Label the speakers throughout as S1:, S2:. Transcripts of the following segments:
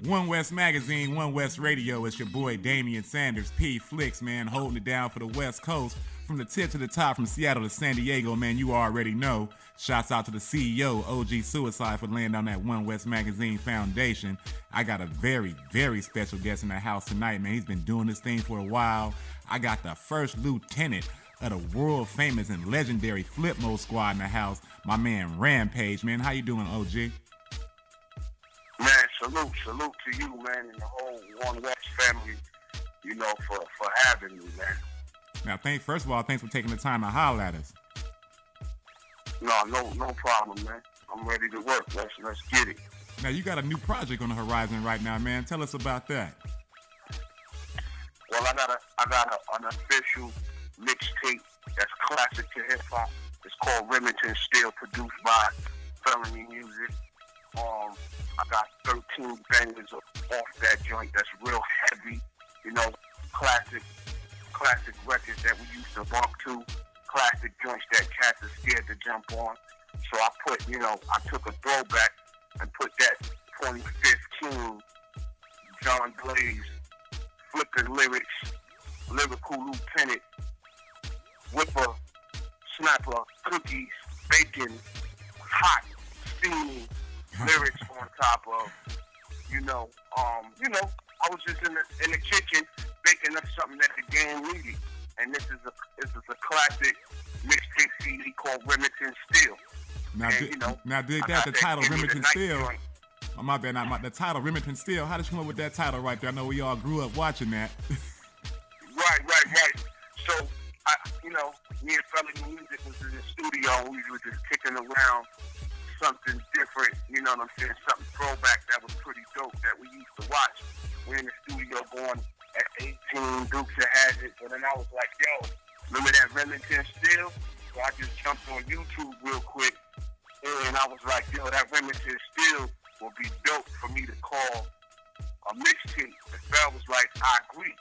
S1: OneWestmagazine, OneWest Radio. It's your boy Damian Sanders, P Flicks, man, holding it down for the West Coast. From the tip to the top, from Seattle to San Diego, man, you already know. Shouts out to the CEO, OG Suicide, for laying down that OneWestmagazine foundation. I got a very, very special guest in the house tonight, man. He's been doing this thing for a while. I got the first lieutenant of the world famous and legendary Flipmode squad in the house, my man Rampage, man. How you doing, OG?
S2: Man, salute to you, man, and the whole OneWest family, you know, for having me, man.
S1: Now, first of all, thanks for taking the time to holler at us.
S2: No problem, man. I'm ready to work. Let's get it.
S1: Now, you got a new project on the horizon right now, man. Tell us about that.
S2: Well, I got an official mixtape that's classic to hip hop. It's called Remington Steel, produced by Felony Music. I got 13 bangers off that joint that's real heavy, you know, classic records that we used to bump to, classic joints that cats are scared to jump on. So I took a throwback and put that 2015 John Blaze flipping lyrics, lyrical lieutenant, whipper, snapper, cookies, bacon, hot, steamy lyrics on top of, I was just in the kitchen baking up something that the game needed, and this is a classic mixtape CD called Remington Steel.
S1: Now, dig that, the title Remington Steel. Oh, my bad, the title Remington Steel. How did you come up with that title right there? I know we all grew up watching that.
S2: Right. So, me and Felony Music was in the studio, and we were just kicking around something different, you know what I'm saying, something throwback that was pretty dope that we used to watch. We're in the studio going at 18, Dukes of Hazzard, and then I was like, yo, remember that Remington Steel? So I just jumped on YouTube real quick, and I was like, yo, that Remington Steel will be dope for me to call a mixtape. And Fel was like, I agree.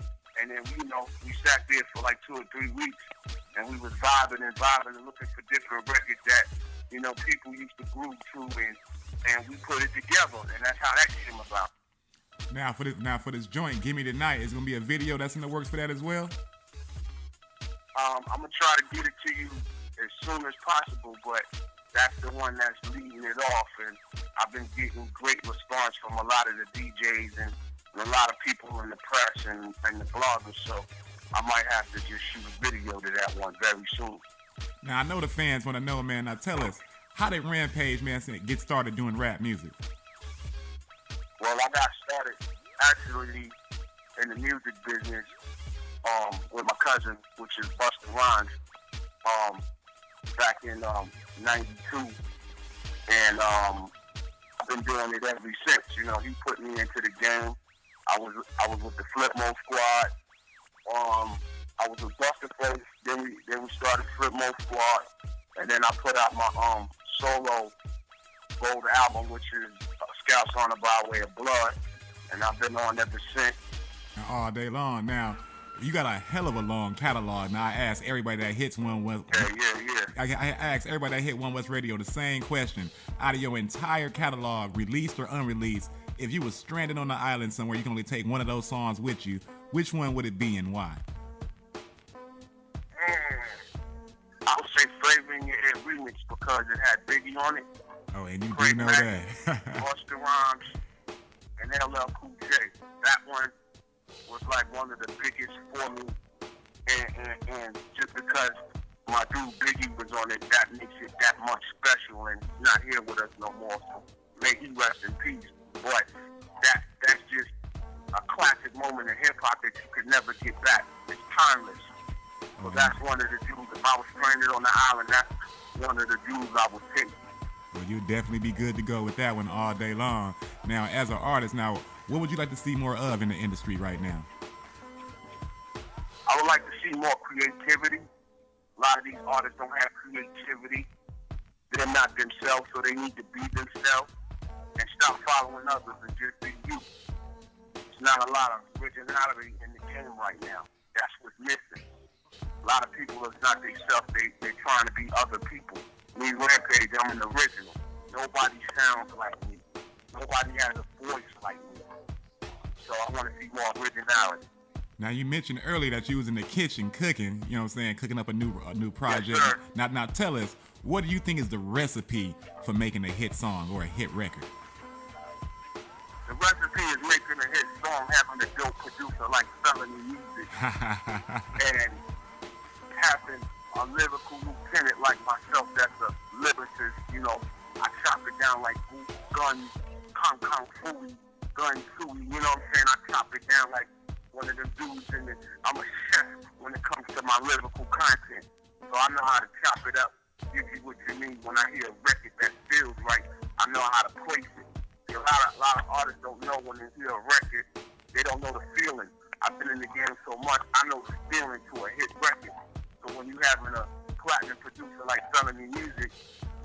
S2: And then, we sat there for like 2 or 3 weeks, and we was vibing and looking for different records that, people used to groove to, and we put it together, and that's how that came about.
S1: Now for this joint, Gimme Tonight, is gonna be a video that's in the works for that as well?
S2: I'm gonna try to get it to you as soon as possible, but that's the one that's leading it off, and I've been getting great response from a lot of the DJs and a lot of people in the press and the bloggers, so I might have to just shoot a video to that one very soon.
S1: Now, I know the fans want to know, man. Now, tell us, how did Rampage, man, get started doing rap music?
S2: Well, I got started actually in the music business with my cousin, which is Busta Rhymes, back in 92. And I've been doing it ever since. He put me into the game. I was with the Flipmode squad. I was with Busta first, then we started Flipmode Squad, and then I put out my solo gold album, which is Scouts on the By Way of Blood, and I've been on ever since.
S1: All day long. Now, you got a hell of a long catalog. Now, I ask everybody that hits OneWest.
S2: Yeah.
S1: I ask everybody that hit OneWest Radio the same question. Out of your entire catalog, released or unreleased, if you were stranded on the island somewhere, you can only take one of those songs with you, which one would it be and why?
S2: I would say Flavor in Your Head Remix because it had Biggie on it.
S1: Oh, and you do know that.
S2: Busta Rhymes and LL Cool J. That one was like one of the biggest for me. And just because my dude Biggie was on it, that makes it that much special, and he's not here with us no more. So may he rest in peace. But that's just a classic moment in hip hop that you could never get back. It's timeless. So that's one of the dudes. If I was stranded on the island, that's one of the dudes I would pick.
S1: Well, you'd definitely be good to go with that one all day long. Now, as an artist, what would you like to see more of in the industry right now?
S2: I would like to see more creativity. A lot of these artists don't have creativity. They're not themselves, so they need to be themselves and stop following others and just be you. There's not a lot of originality in the game right now. That's what's missing. A lot of people are not themselves. They're trying to be other people. Me, Rampage, I'm an original. Nobody sounds like me. Nobody has a voice like me. So I want to see more originality.
S1: Now you mentioned earlier that you was in the kitchen cooking, you know what I'm saying, cooking up a new project.
S2: Yes, sir.
S1: Now tell us, what do you think is the recipe for making a hit song or a hit record?
S2: The recipe is making a hit song, having a dope producer like Felony Music, and having a lyrical lieutenant like myself that's a lyricist. You know, I chop it down like gun, kung fu, gun sui. You know what I'm saying? I chop it down like one of them dudes in it. I'm a chef when it comes to my lyrical content. So I know how to chop it up, give you what you need. When I hear a record that feels right, I know how to place it. A lot of artists don't know when they hear a record, they don't know the feeling. I've been in the game so much, I know the feeling to a hit record. So when you having a platinum producer like Felony Music,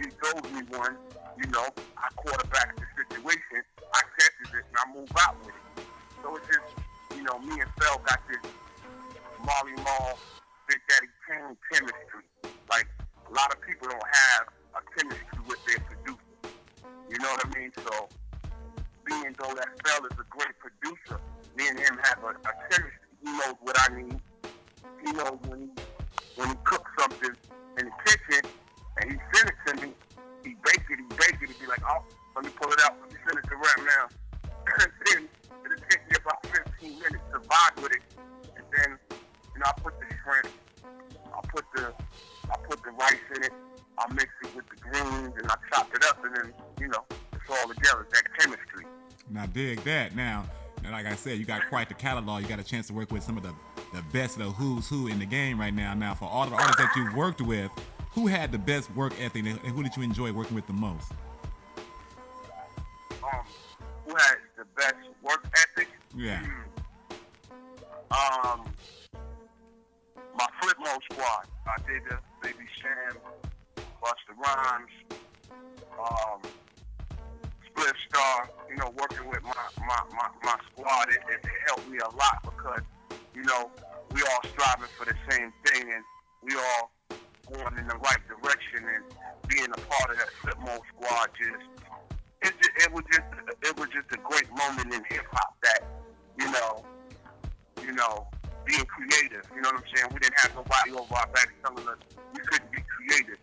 S2: he told me one, you know, I quarterback the situation, I catches it, and I move out with it. So it's just, you know, me and Fel got this Marley Marl, Big Daddy Kane chemistry. Like, a lot of people don't have a chemistry with their producer. You know what I mean? So, being though that Fel is a great producer, me and him have a chemistry. He knows what I need. He knows when he cooks something in the kitchen and he send it to me, he bake it, he be like, oh, let me pull it out, let me send it to Rap now. Then it'll take me about 15 minutes to vibe with it. And then, you know, I put the shrimp, I put the rice in it, I mix it with the greens and I chop it up and then, you know, it's all together, it's that chemistry.
S1: Now dig that. Now, like I said, you got quite the catalog. You got a chance to work with some of the best of the who's who in the game right now. Now, for all the artists that you've worked with, who had the best work ethic and who did you enjoy working with the most?
S2: Who had the best work ethic?
S1: Yeah.
S2: My Flipmode squad. I did the Baby Sham, Busta Rhymes, Split Star. You know, working with my squad, it helped me a lot because, you know, we all striving for the same thing and we all going in the right direction, and being a part of that Flipmode squad it was just a great moment in hip hop that, you know, being creative. You know what I'm saying? We didn't have nobody over our back telling us we couldn't be creative.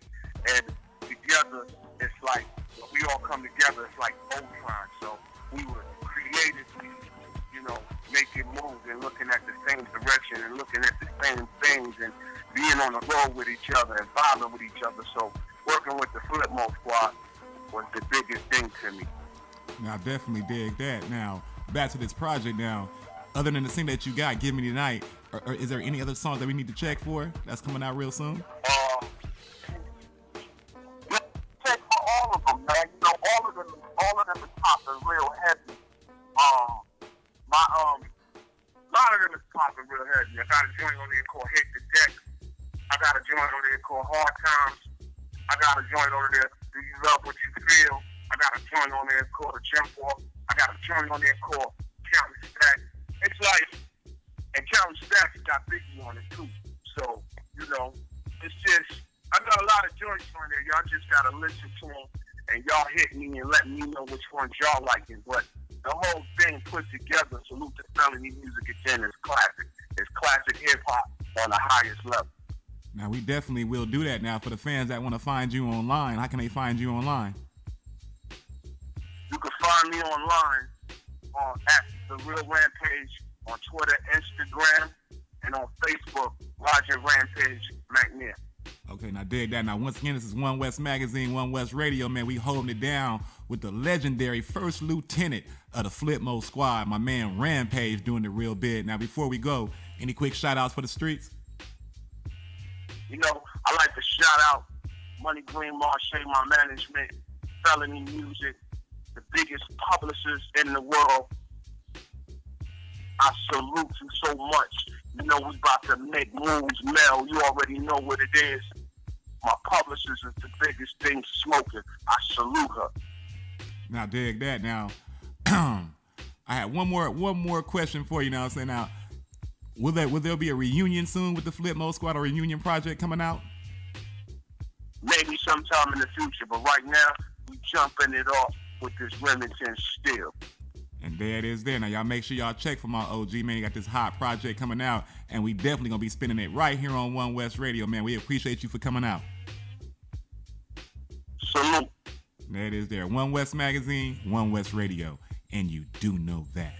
S2: And together, it's like when we all come together, it's like Ultron. So we were creatively, you know, making moves and looking at the same direction and looking at the same things and being on the road with each other and vibing with each other. So working with the Flipmode squad was the biggest thing to me.
S1: Now, I definitely dig that. Now, back to this project now. Other than the thing that you got, Give Me Tonight, or is there any other songs that we need to check for that's coming out real soon?
S2: Check for all of them, man. You know, all of them is popping real heavy. A lot of them is popping real heavy. I got a joint on there called Hit the Deck. I got a joint on there called Hard Times. I got a joint on there, Do You Love What You Feel? I got a joint on there called A Jump Off. I got a joint on there called Counting Stack. It's like, and Counting Stack got Biggie on it too. So, you know, it's just, I got a lot of joints on there. Y'all just gotta listen to them and y'all hit me and let me know which ones y'all liking. But the whole thing put together, salute to Felony Music again, is classic. It's classic hip hop on the highest level.
S1: Now, we definitely will do that. Now, for the fans that want to find you online, how can they find you online?
S2: You can find me online at The Real Rampage on Twitter, Instagram, and on Facebook, Roger Rampage McNair.
S1: Okay, now dig that. Now, once again, this is Onewestmagazine, OneWest Radio, man. We holding it down with the legendary first lieutenant of the Flipmode squad, my man Rampage, doing the real bid. Now, before we go, any quick shout-outs for the streets?
S2: You know, I like to shout out Money Green Marche, my management, Felony Music, the biggest publishers in the world. I salute you so much. You know, we about to make moves, Mel. You already know what it is. My publishers is the biggest thing smoking. I salute her.
S1: Now, dig that. Now, I have one more question for you now. I'm saying now, will there be a reunion soon with the Flipmode squad, or a reunion project coming out?
S2: Maybe sometime in the future, but right now, we jumping it off with this Remington Steel.
S1: And there it is there. Now, y'all make sure y'all check for my OG, man. You got this hot project coming out, and we definitely going to be spinning it right here on One West Radio, man. We appreciate you for coming out.
S2: Salute.
S1: There it is there. One West Magazine, One West Radio, and you do know that.